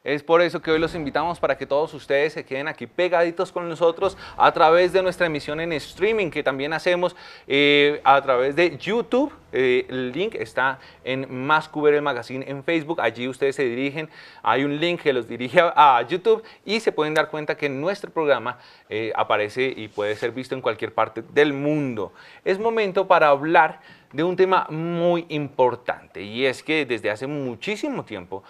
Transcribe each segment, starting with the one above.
Es por eso que hoy los invitamos para que todos ustedes se queden aquí pegaditos con nosotros a través de nuestra emisión en streaming que también hacemos a través de YouTube. El link está en Más QVR Magazine en Facebook. Allí ustedes se dirigen. Hay un link que los dirige a YouTube y se pueden dar cuenta que nuestro programa aparece y puede ser visto en cualquier parte del mundo. Es momento para hablar de un tema muy importante y es que desde hace muchísimo tiempo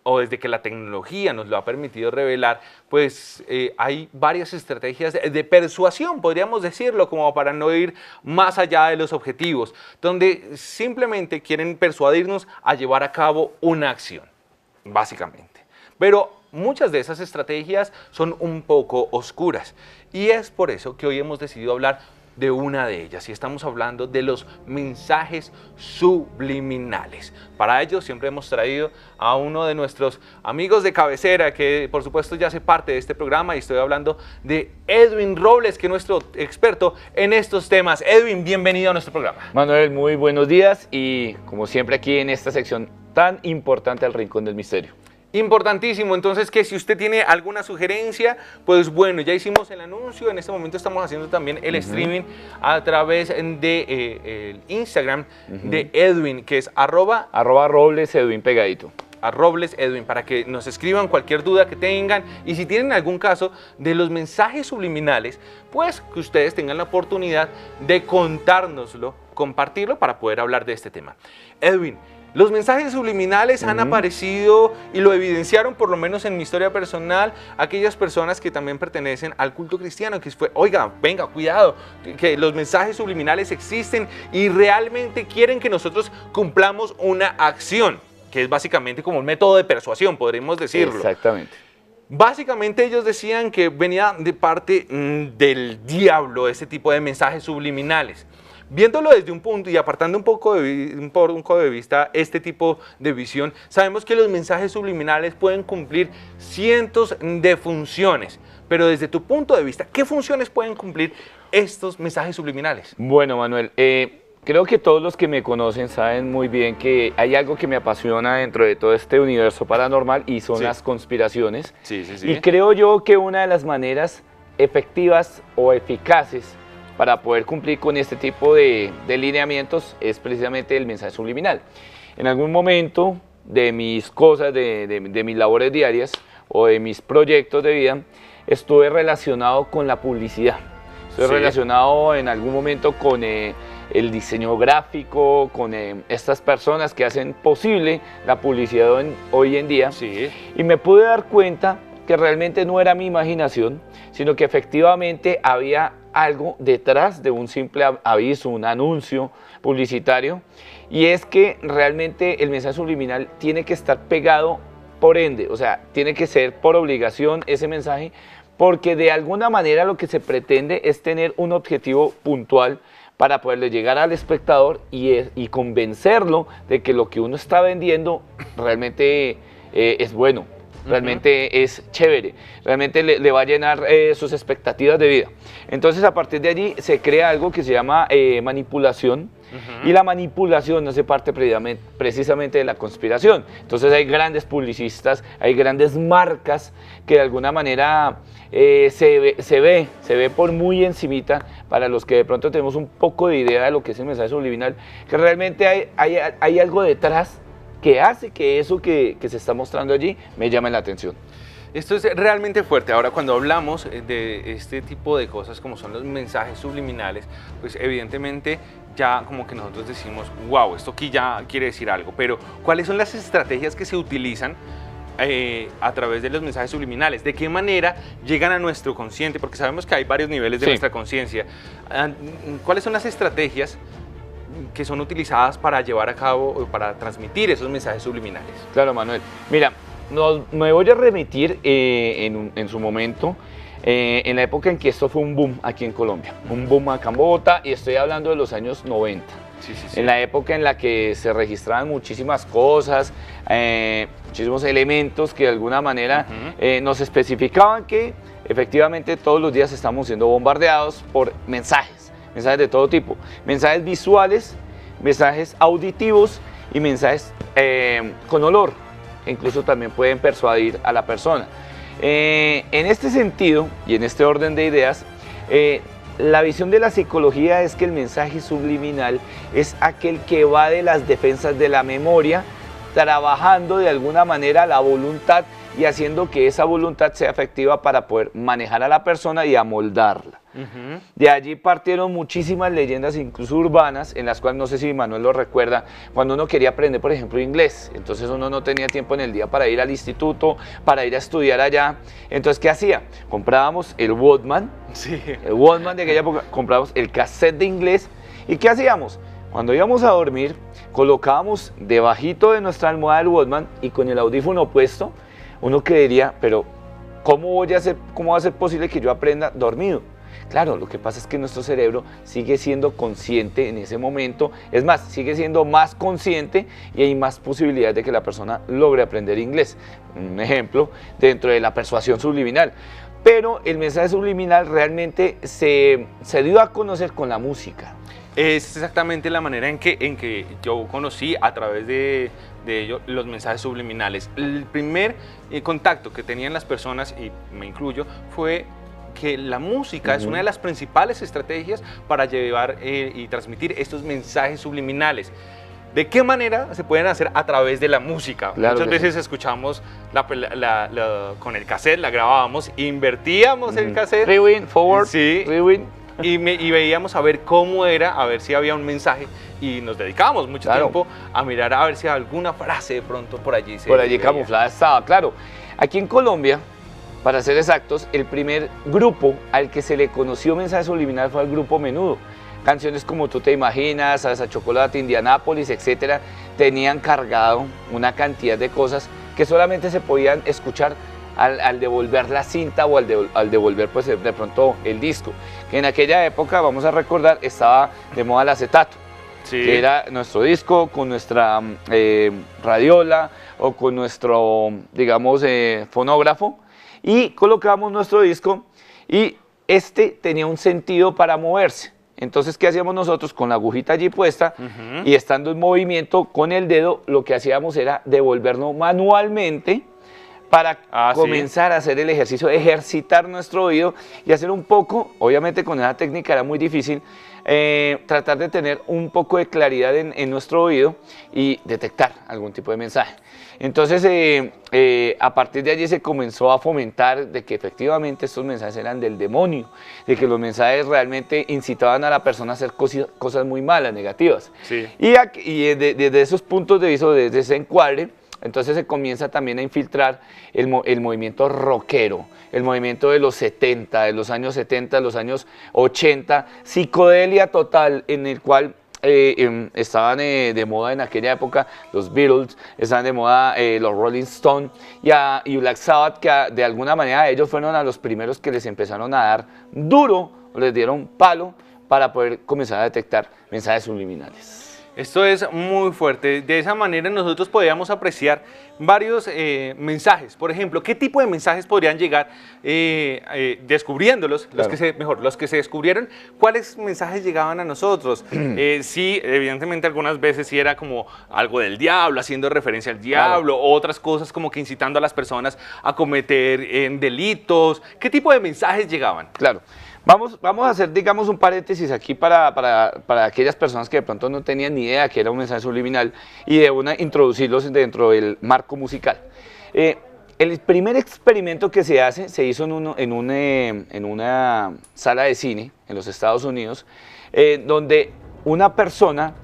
o desde que la tecnología nos lo ha permitido revelar, pues hay varias estrategias de persuasión, podríamos decirlo, como para no ir más allá de los objetivos, donde simplemente quieren persuadirnos a llevar a cabo una acción, básicamente. Pero muchas de esas estrategias son un poco oscuras y es por eso que hoy hemos decidido hablar de una de ellas y estamos hablando de los mensajes subliminales. Para ello siempre hemos traído a uno de nuestros amigos de cabecera que por supuesto ya hace parte de este programa y estoy hablando de Edwin Robles, que es nuestro experto en estos temas. Edwin, bienvenido a nuestro programa. Manuel, muy buenos días y como siempre aquí en esta sección tan importante al Rincón del Misterio. Importantísimo, entonces que si usted tiene alguna sugerencia, pues bueno, ya hicimos el anuncio, en este momento estamos haciendo también el streaming a través de el Instagram de Edwin, que es @Robles Edwin pegadito. Robles Edwin, para que nos escriban cualquier duda que tengan y si tienen algún caso de los mensajes subliminales, pues que ustedes tengan la oportunidad de contárnoslo, compartirlo para poder hablar de este tema. Edwin, los mensajes subliminales han aparecido y lo evidenciaron, por lo menos en mi historia personal, aquellas personas que también pertenecen al culto cristiano, que fue, oiga, venga, cuidado, que los mensajes subliminales existen y realmente quieren que nosotros cumplamos una acción, que es básicamente como un método de persuasión, podríamos decirlo. Exactamente. Básicamente ellos decían que venía de parte del diablo ese tipo de mensajes subliminales. Viéndolo desde un punto y apartando un poco de vista este tipo de visión, sabemos que los mensajes subliminales pueden cumplir cientos de funciones, pero desde tu punto de vista, ¿qué funciones pueden cumplir estos mensajes subliminales? Bueno, Manuel, creo que todos los que me conocen saben muy bien que hay algo que me apasiona dentro de todo este universo paranormal y son las conspiraciones. Y creo yo que una de las maneras efectivas o eficaces para poder cumplir con este tipo de lineamientos es precisamente el mensaje subliminal. En algún momento de mis cosas, de mis labores diarias o de mis proyectos de vida, estuve relacionado con la publicidad. Estoy relacionado en algún momento con el diseño gráfico, con estas personas que hacen posible la publicidad hoy en día. Y me pude dar cuenta que realmente no era mi imaginación, sino que efectivamente había algo detrás de un simple aviso, un anuncio publicitario, y es que realmente el mensaje subliminal tiene que estar pegado por ende, o sea, tiene que ser por obligación ese mensaje, porque de alguna manera lo que se pretende es tener un objetivo puntual para poderle llegar al espectador y convencerlo de que lo que uno está vendiendo realmente es bueno. Realmente es chévere, realmente le va a llenar sus expectativas de vida. Entonces a partir de allí se crea algo que se llama manipulación y la manipulación hace parte precisamente de la conspiración. Entonces hay grandes publicistas, hay grandes marcas que de alguna manera se ve por muy encimita para los que de pronto tenemos un poco de idea de lo que es el mensaje subliminal, que realmente hay algo detrás que hace que eso que se está mostrando allí me llame la atención. Esto es realmente fuerte. Ahora, cuando hablamos de este tipo de cosas como son los mensajes subliminales, pues evidentemente ya como que nosotros decimos, wow, esto aquí ya quiere decir algo, pero ¿cuáles son las estrategias que se utilizan a través de los mensajes subliminales? ¿De qué manera llegan a nuestro consciente? Porque sabemos que hay varios niveles de nuestra conciencia. ¿Cuáles son las estrategias que son utilizadas para llevar a cabo, para transmitir esos mensajes subliminales? Claro, Manuel. Mira, me voy a remitir en su momento, en la época en que esto fue un boom aquí en Colombia, un boom acá en Bogotá, y estoy hablando de los años 90. En la época en la que se registraban muchísimas cosas, muchísimos elementos que de alguna manera nos especificaban que efectivamente todos los días estamos siendo bombardeados por mensajes de todo tipo, mensajes visuales, mensajes auditivos y mensajes con olor. incluso también pueden persuadir a la persona. En este sentido y en este orden de ideas, la visión de la psicología es que el mensaje subliminal es aquel que va de las defensas de la memoria, trabajando de alguna manera la voluntad y haciendo que esa voluntad sea efectiva para poder manejar a la persona y amoldarla. De allí partieron muchísimas leyendas, incluso urbanas, en las cuales, no sé si Manuel lo recuerda, cuando uno quería aprender, por ejemplo, inglés, entonces uno no tenía tiempo en el día para ir al instituto, para ir a estudiar allá, entonces, ¿qué hacía? Comprábamos el Walkman, el Walkman de aquella época, comprábamos el cassette de inglés, ¿y qué hacíamos? Cuando íbamos a dormir, colocábamos debajito de nuestra almohada el Walkman y con el audífono puesto, uno creería, pero ¿cómo va a ser posible que yo aprenda dormido? Claro, lo que pasa es que nuestro cerebro sigue siendo consciente en ese momento, es más, sigue siendo más consciente y hay más posibilidades de que la persona logre aprender inglés. Un ejemplo, dentro de la persuasión subliminal. Pero el mensaje subliminal realmente se dio a conocer con la música. Es exactamente la manera en que yo conocí a través de ello los mensajes subliminales. El primer contacto que tenían las personas, y me incluyo, fue que la música es una de las principales estrategias para llevar y transmitir estos mensajes subliminales. ¿De qué manera se pueden hacer? A través de la música. Claro. Muchas veces escuchamos con el cassette, la grabábamos, invertíamos el cassette. Rewind, forward, sí, rewind. Y veíamos a ver cómo era, a ver si había un mensaje, y nos dedicábamos mucho tiempo a mirar a ver si alguna frase de pronto por allí se veía. Camuflada estaba, claro. Aquí en Colombia, para ser exactos, el primer grupo al que se le conoció mensaje subliminal fue el grupo Menudo. Canciones como Tú te imaginas, Salsa Chocolate, Indianápolis, etcétera, tenían cargado una cantidad de cosas que solamente se podían escuchar al devolver la cinta o al devolver pues de pronto el disco. Que en aquella época, vamos a recordar, estaba de moda el acetato. Sí. Que era nuestro disco con nuestra radiola o con nuestro, digamos, fonógrafo, y colocamos nuestro disco y este tenía un sentido para moverse. Entonces, ¿qué hacíamos nosotros con la agujita allí puesta y estando en movimiento con el dedo? Lo que hacíamos era devolvernos manualmente para comenzar a hacer el ejercicio, ejercitar nuestro oído y hacer un poco, obviamente con esa técnica era muy difícil, tratar de tener un poco de claridad en nuestro oído y detectar algún tipo de mensaje. Entonces, a partir de allí se comenzó a fomentar de que efectivamente estos mensajes eran del demonio, de que los mensajes realmente incitaban a la persona a hacer cosas muy malas, negativas. Sí. Y desde esos puntos de vista, desde ese encuadre, entonces se comienza también a infiltrar el movimiento rockero, el movimiento de los 70, de los años 70, de los años 80, psicodelia total, en el cual estaban de moda en aquella época los Beatles, estaban de moda los Rolling Stones y Black Sabbath, que de alguna manera ellos fueron a los primeros que les empezaron a dar duro, les dieron palo para poder comenzar a detectar mensajes subliminales. Esto es muy fuerte. De esa manera nosotros podríamos apreciar varios mensajes. Por ejemplo, ¿qué tipo de mensajes podrían llegar descubriéndolos? Claro. Los que se descubrieron, ¿cuáles mensajes llegaban a nosotros? Sí, evidentemente algunas veces sí era como algo del diablo, haciendo referencia al diablo, claro. Otras cosas como que incitando a las personas a cometer delitos. ¿Qué tipo de mensajes llegaban? Claro. Vamos a hacer, digamos, un paréntesis aquí para aquellas personas que de pronto no tenían ni idea que era un mensaje subliminal y de introducirlos dentro del marco musical. El primer experimento que se hizo en una sala de cine en los Estados Unidos, donde una persona,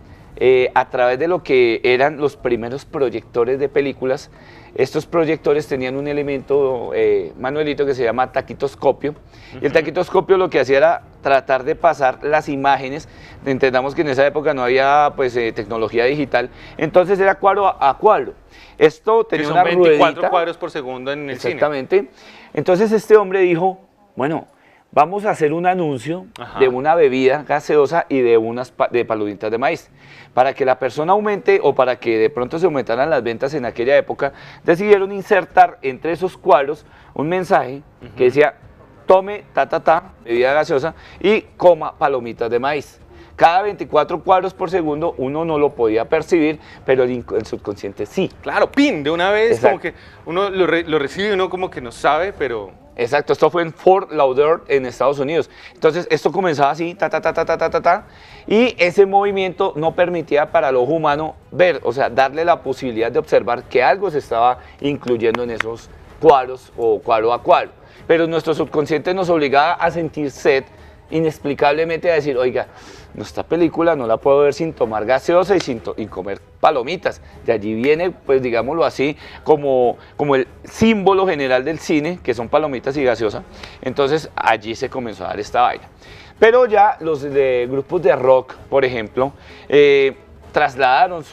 a través de lo que eran los primeros proyectores de películas, estos proyectores tenían un elemento, Manuelito, que se llama taquitoscopio, y el taquitoscopio lo que hacía era tratar de pasar las imágenes. Entendamos que en esa época no había pues tecnología digital, entonces era cuadro a cuadro. Esto tenía una ruedita. 24 cuadros por segundo en el cine. Exactamente. Entonces este hombre dijo, bueno, vamos a hacer un anuncio de una bebida gaseosa y de unas palomitas de maíz. Para que la persona aumente o para que de pronto se aumentaran las ventas en aquella época, decidieron insertar entre esos cuadros un mensaje que decía, tome bebida gaseosa y coma palomitas de maíz. cada 24 cuadros por segundo uno no lo podía percibir, pero el subconsciente sí. Claro, pin, de una vez. Exacto. Como que uno lo recibe, uno como que no sabe, pero... Exacto, esto fue en Fort Lauderdale, en Estados Unidos. Entonces, esto comenzaba así, y ese movimiento no permitía para el ojo humano ver, o sea, darle la posibilidad de observar que algo se estaba incluyendo en esos cuadros o cuadro a cuadro. Pero nuestro subconsciente nos obligaba a sentir sed, inexplicablemente a decir, oiga, esta película no la puedo ver sin tomar gaseosa y comer palomitas. De allí viene, pues digámoslo así, como el símbolo general del cine, que son palomitas y gaseosa. Entonces allí se comenzó a dar esta vaina. Pero ya los grupos de rock, por ejemplo, trasladaron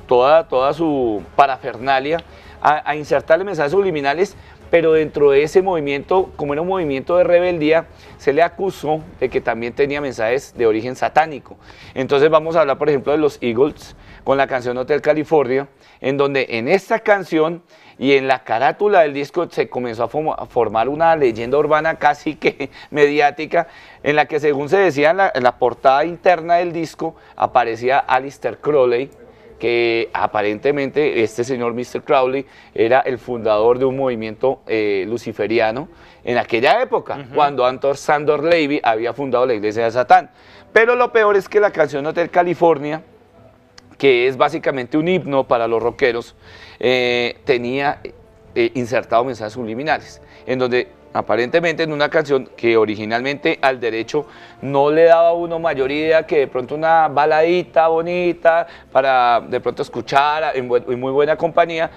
toda su parafernalia a insertarle mensajes subliminales, pero dentro de ese movimiento, como era un movimiento de rebeldía, se le acusó de que también tenía mensajes de origen satánico. Entonces vamos a hablar, por ejemplo, de los Eagles, con la canción Hotel California, en donde en esta canción y en la carátula del disco se comenzó a formar una leyenda urbana casi que mediática, en la que, según se decía en la portada interna del disco, aparecía Aleister Crowley, que aparentemente este señor Mr. Crowley era el fundador de un movimiento luciferiano en aquella época, cuando Anton Sandor Lavey había fundado la iglesia de Satán. Pero lo peor es que la canción Hotel California, que es básicamente un himno para los rockeros, tenía insertado mensajes subliminales, en donde aparentemente en una canción que originalmente al derecho no le daba a uno mayor idea que de pronto una baladita bonita para de pronto escuchar en muy buena compañía,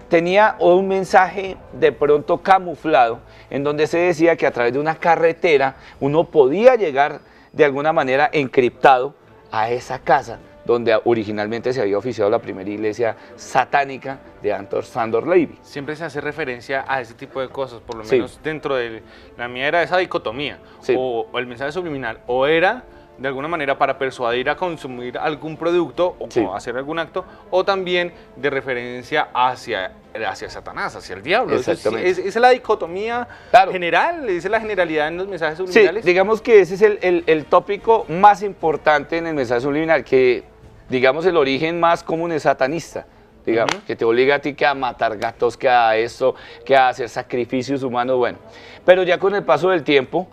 tenía un mensaje de pronto camuflado, en donde se decía que a través de una carretera uno podía llegar de alguna manera encriptado a esa casa donde originalmente se había oficiado la primera iglesia satánica de Anton Sandor Lavey. Siempre se hace referencia a ese tipo de cosas, por lo menos dentro de la mía era esa dicotomía, o el mensaje subliminal, o era de alguna manera para persuadir a consumir algún producto o hacer algún acto, o también de referencia hacia Satanás, hacia el diablo. Exactamente. Esa es la dicotomía general, esa es la generalidad en los mensajes subliminales. Sí, digamos que ese es el tópico más importante en el mensaje subliminal, que digamos el origen más común es satanista, digamos, que te obliga a ti que a matar gatos, que a esto, que a hacer sacrificios humanos, bueno. Pero ya con el paso del tiempo,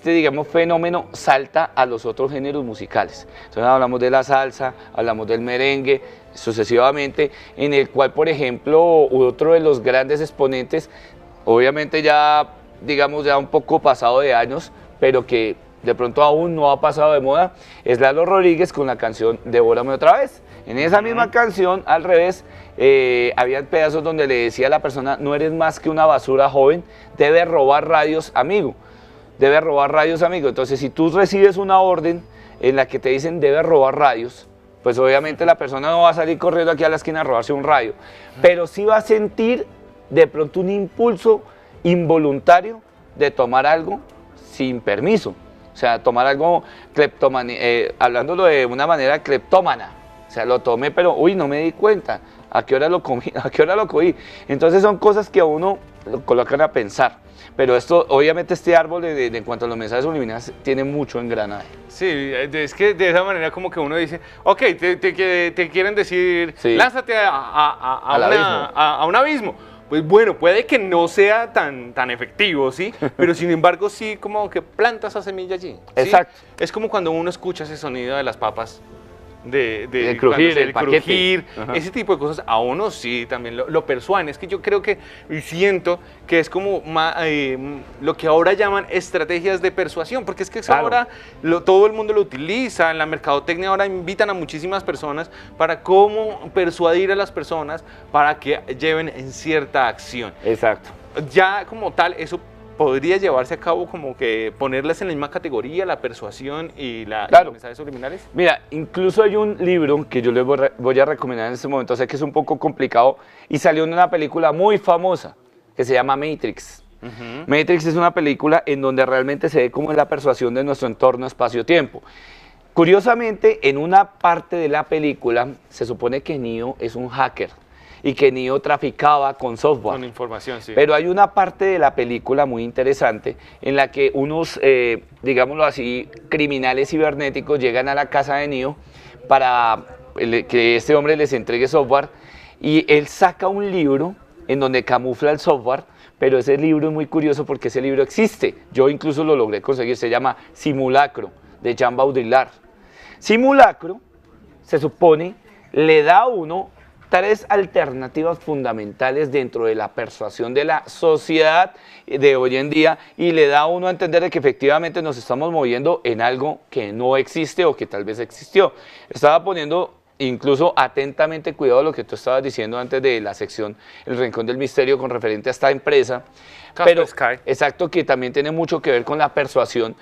digamos, fenómeno salta a los otros géneros musicales. Entonces hablamos de la salsa, hablamos del merengue, sucesivamente, en el cual, por ejemplo, otro de los grandes exponentes, obviamente ya, digamos, ya un poco pasado de años, pero que de pronto aún no ha pasado de moda, es Lalo Rodríguez con la canción Devórame otra vez. En esa misma canción, al revés, había pedazos donde le decía a la persona, no eres más que una basura joven, debes robar radios, amigo. Debes robar radios, amigo. Entonces, si tú recibes una orden en la que te dicen debes robar radios, pues obviamente la persona no va a salir corriendo aquí a la esquina a robarse un radio, pero sí va a sentir de pronto un impulso involuntario de tomar algo sin permiso. O sea, tomar algo hablándolo de una manera cleptómana. O sea, lo tomé, pero uy, no me di cuenta. ¿A qué hora lo comí? ¿A qué hora lo cogí? Entonces son cosas que a uno lo colocan a pensar. Pero esto, obviamente, este árbol en cuanto a los mensajes subliminales tiene mucho engranaje. Sí, es que de esa manera como que uno dice, ok, te quieren decir, lánzate a un abismo. Pues bueno, puede que no sea tan efectivo, ¿sí? Pero sin embargo sí como que planta esa semilla allí. ¿sí? Exacto. Es como cuando uno escucha ese sonido de las papas, el crujir, el crujir, ese tipo de cosas, a uno sí también lo persuaden. Es que yo creo que, y siento que es como lo que ahora llaman estrategias de persuasión, porque es que ahora todo el mundo lo utiliza, en la mercadotecnia ahora invitan a muchísimas personas para cómo persuadir a las personas para que lleven en cierta acción. Exacto. Ya como tal, eso podría llevarse a cabo como que ponerlas en la misma categoría, la persuasión y los mensajes subliminales. Mira, incluso hay un libro que yo les voy a recomendar en este momento, sé que es un poco complicado y salió en una película muy famosa que se llama Matrix. Matrix es una película en donde realmente se ve cómo es la persuasión de nuestro entorno espacio-tiempo. Curiosamente, en una parte de la película se supone que Neo es un hacker y que Neo traficaba con software. Con información, sí. Pero hay una parte de la película muy interesante en la que unos, digámoslo así, criminales cibernéticos llegan a la casa de Neo para que este hombre les entregue software, y él saca un libro en donde camufla el software, pero ese libro es muy curioso porque ese libro existe. Yo incluso lo logré conseguir, se llama Simulacro, de Jean Baudrillard. Simulacro, se supone, le da a uno 3 alternativas fundamentales dentro de la persuasión de la sociedad de hoy en día, y le da a uno a entender de que efectivamente nos estamos moviendo en algo que no existe o que tal vez existió. Estaba poniendo incluso atentamente cuidado a lo que tú estabas diciendo antes de la sección El Rincón del Misterio con referente a esta empresa, pero exacto, que también tiene mucho que ver con la persuasión,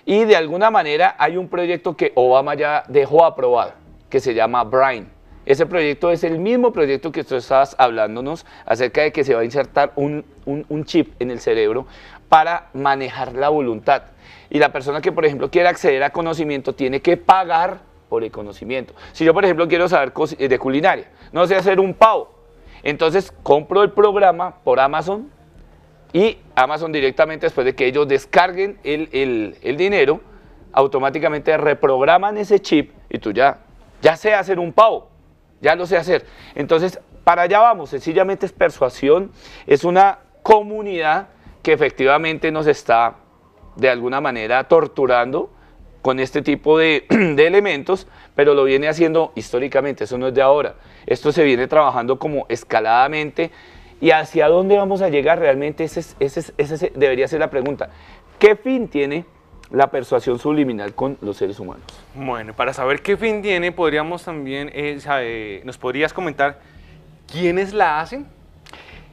y de alguna manera hay un proyecto que Obama ya dejó aprobado, que se llama Brain. Ese proyecto es el mismo proyecto que tú estabas hablándonos acerca de que se va a insertar un chip en el cerebro para manejar la voluntad. Y la persona que, por ejemplo, quiere acceder a conocimiento tiene que pagar por el conocimiento. Si yo, por ejemplo, quiero saber de culinaria, no sé hacer un pavo, entonces compro el programa por Amazon, y Amazon directamente, después de que ellos descarguen el dinero, automáticamente reprograman ese chip y tú ya sé hacer un pavo, ya lo sé hacer. Entonces, para allá vamos, sencillamente es persuasión, es una comunidad que efectivamente nos está de alguna manera torturando con este tipo de elementos, pero lo viene haciendo históricamente, eso no es de ahora. Esto se viene trabajando como escaladamente, y hacia dónde vamos a llegar realmente, esa debería ser la pregunta. ¿Qué fin tiene la persuasión subliminal con los seres humanos? Bueno, para saber qué fin tiene, podríamos también, ¿nos podrías comentar quiénes la hacen?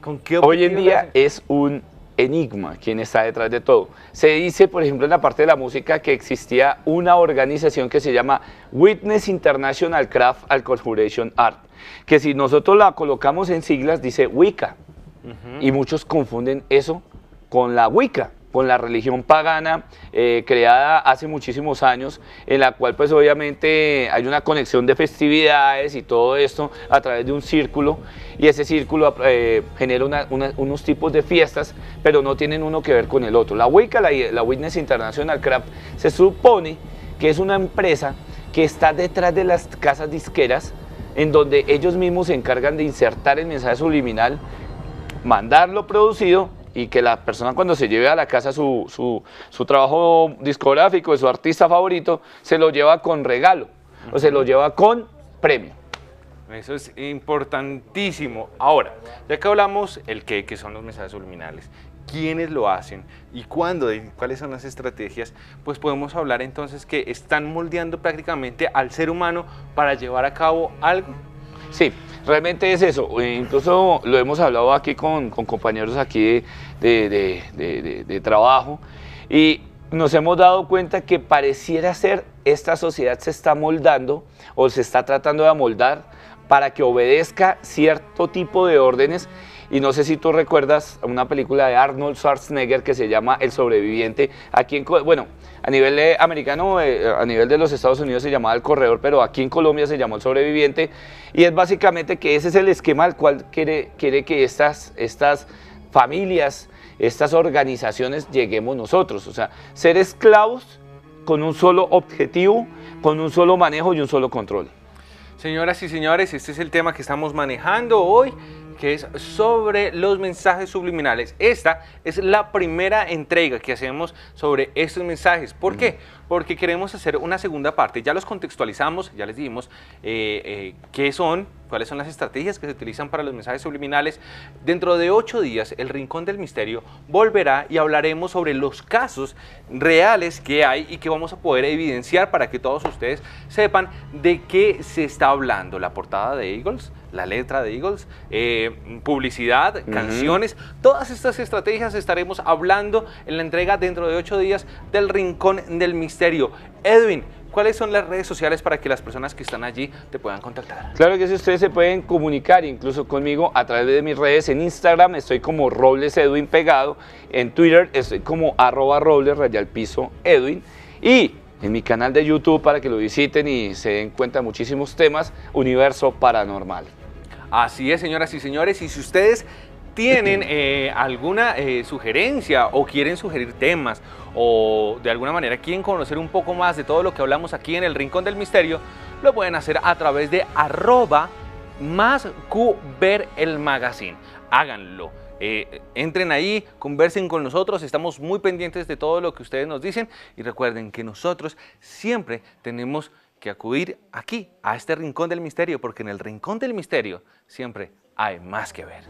¿Con qué objetivo? Hoy en día es un enigma quién está detrás de todo. Se dice, por ejemplo, en la parte de la música, que existía una organización que se llama Witness International Craft and Corporation Art, que si nosotros la colocamos en siglas dice Wicca, y muchos confunden eso con la Wicca, con la religión pagana creada hace muchísimos años, en la cual pues obviamente hay una conexión de festividades y todo esto a través de un círculo, y ese círculo genera unos tipos de fiestas, pero no tienen uno que ver con el otro. La Wicca, la Witness International Craft, se supone que es una empresa que está detrás de las casas disqueras, en donde ellos mismos se encargan de insertar el mensaje subliminal, mandarlo producido, y que la persona, cuando se lleve a la casa su trabajo discográfico de su artista favorito, se lo lleva con regalo, o se lo lleva con premio. Eso es importantísimo. Ahora, ya que hablamos qué son los mensajes subliminales, quiénes lo hacen y cuándo, y cuáles son las estrategias, pues podemos hablar entonces que están moldeando prácticamente al ser humano para llevar a cabo algo. Sí, realmente es eso. Incluso lo hemos hablado aquí con compañeros aquí de trabajo, y nos hemos dado cuenta que pareciera ser esta sociedad se está moldando o se está tratando de amoldar para que obedezca cierto tipo de órdenes. Y no sé si tú recuerdas una película de Arnold Schwarzenegger que se llama El Sobreviviente. Aquí bueno, a nivel americano, a nivel de los Estados Unidos se llamaba El Corredor, pero aquí en Colombia se llamó El Sobreviviente. Y es básicamente que ese es el esquema al cual quiere que estas familias, estas organizaciones lleguemos nosotros. O sea, ser esclavos con un solo objetivo, con un solo manejo y un solo control. Señoras y señores, este es el tema que estamos manejando hoy, que es sobre los mensajes subliminales. Esta es la primera entrega que hacemos sobre estos mensajes. ¿Por qué? Porque queremos hacer una segunda parte. Ya los contextualizamos, ya les dijimos qué son, cuáles son las estrategias que se utilizan para los mensajes subliminales. Dentro de 8 días, El Rincón del Misterio volverá y hablaremos sobre los casos reales que hay y que vamos a poder evidenciar para que todos ustedes sepan de qué se está hablando. La portada de Eagles, la letra de Eagles, publicidad, canciones, todas estas estrategias estaremos hablando en la entrega dentro de 8 días del Rincón del Misterio. Edwin, ¿cuáles son las redes sociales para que las personas que están allí te puedan contactar? Claro que sí, ustedes se pueden comunicar incluso conmigo a través de mis redes. En Instagram estoy como Robles Edwin pegado, en Twitter estoy como @Robles_Edwin, y en mi canal de YouTube, para que lo visiten y se den cuenta de muchísimos temas, Universo Paranormal. Así es, señoras y señores, y si ustedes tienen alguna sugerencia o quieren sugerir temas o de alguna manera quieren conocer un poco más de todo lo que hablamos aquí en el Rincón del Misterio, lo pueden hacer a través de @+QVerElMagazine. Háganlo. Entren ahí, conversen con nosotros, estamos muy pendientes de todo lo que ustedes nos dicen y recuerden que nosotros siempre tenemos que acudir aquí, a este Rincón del Misterio, porque en el Rincón del Misterio siempre hay más que ver.